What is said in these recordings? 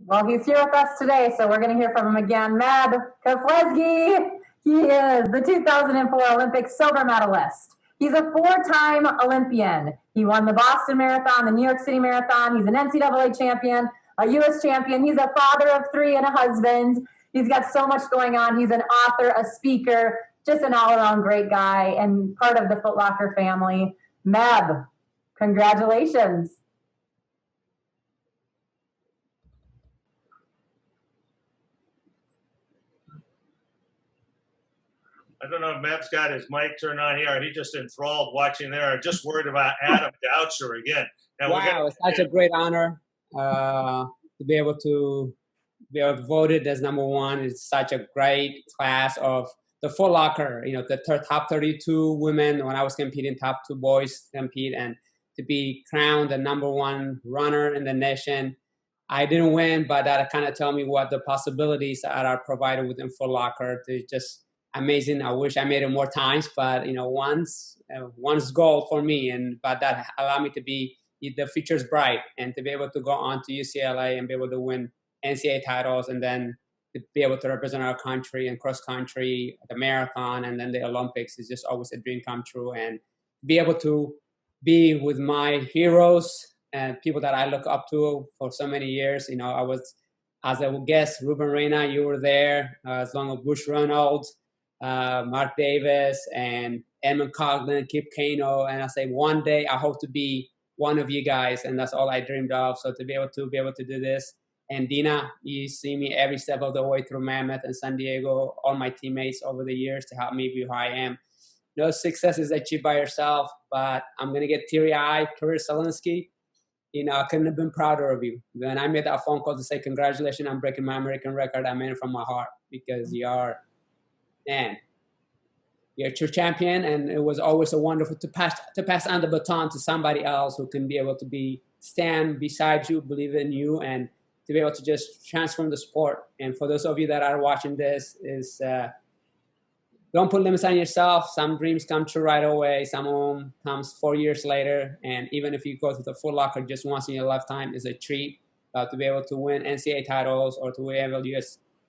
Well, he's here with us today, so we're going to hear from him again. Meb Keflezighi. He is the 2004 Olympic silver medalist. He's a four-time Olympian. He won the Boston Marathon, the New York City Marathon. He's an NCAA champion, a U.S. champion. He's a father of three and a husband. He's got so much going on. He's an author, a speaker, just an all-around great guy and part of the Foot Locker family. Meb, congratulations. I don't know if Meb's got his mic turned on here. Or he just enthralled watching there. I'm just worried about Adam Goucher again. Now, wow, it's such a great honor to be able to voted as #1. It's such a great class of the Foot Locker. You know, the top 32 women when I was competing, top 2 boys compete, and to be crowned the #1 runner in the nation. I didn't win, but that kind of tell me what the possibilities that are provided within Foot Locker. They're just amazing. I wish I made it more times, but you know, one's goal for me, but that allowed me to be the future's bright and to be able to go on to UCLA and be able to win NCAA titles and then to be able to represent our country in cross country, the marathon, and then the Olympics is just always a dream come true. And be able to be with my heroes and people that I look up to for so many years. You know, I was, as a guest, Ruben Reyna, you were there, as long as Bush Reynolds, Mark Davis, and Edmund Coghlan, Kip Keino, and I say one day I hope to be one of you guys, and that's all I dreamed of. So to be able to do this, and Dina, you see me every step of the way through Mammoth and San Diego, all my teammates over the years to help me be who I am. No success is achieved by yourself, but I'm gonna get teary-eyed. Kurt Selinsky, you know, I couldn't have been prouder of you. When I made that phone call to say congratulations, I'm breaking my American record, I meant it from my heart because you are, man, you're a true champion, and it was always a wonderful to pass on the baton to somebody else who can be able to stand beside you, believe in you, and to be able to just transform the sport. And for those of you that are watching this, don't put limits on yourself. Some dreams come true right away. Some of them comes 4 years later. And even if you go to the Foot Locker just once in your lifetime, is a treat. To be able to win NCAA titles or to win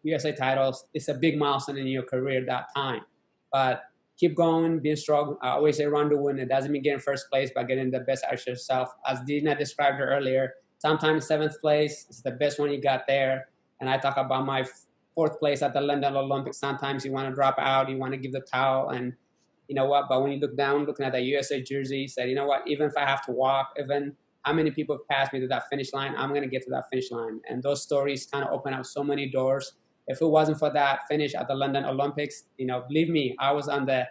USA titles, it's a big milestone in your career that time. But keep going, be strong. I always say run to win. It doesn't mean getting first place, but getting the best out of yourself. As Dina described earlier, sometimes 7th place is the best one you got there. And I talk about my 4th place at the London Olympics. Sometimes you want to drop out, you want to give the towel, and you know what? But when you look down, looking at the USA jersey, you say, you know what? Even if I have to walk, even how many people have passed me to that finish line, I'm going to get to that finish line. And those stories kind of open up so many doors. If it wasn't for that finish at the London Olympics, you know, believe me, I was on the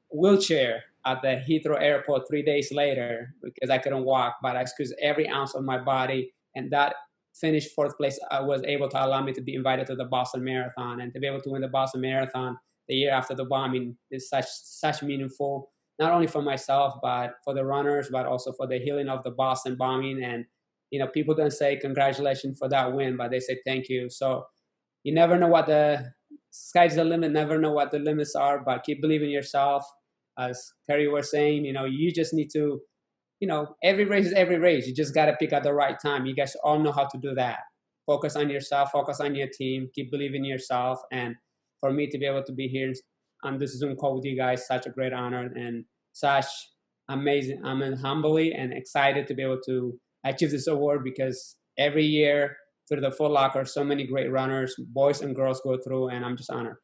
wheelchair at the Heathrow Airport 3 days later because I couldn't walk, but I excused every ounce of my body. And that finished 4th place was able to allow me to be invited to the Boston Marathon, and to be able to win the Boston Marathon the year after the bombing is such meaningful, not only for myself, but for the runners, but also for the healing of the Boston bombing. And, you know, people don't say congratulations for that win, but they say thank you. So you never know what the sky's the limit, never know what the limits are, but keep believing in yourself. As Kerry was saying, you know, you just need to, you know, every race is every race. You just got to pick at the right time. You guys all know how to do that. Focus on yourself, focus on your team, keep believing in yourself. And for me to be able to be here on this Zoom call with you guys, such a great honor and such amazing. I'm humbly and excited to be able to achieve this award because every year through the Foot Locker, so many great runners, boys and girls go through, and I'm just honored.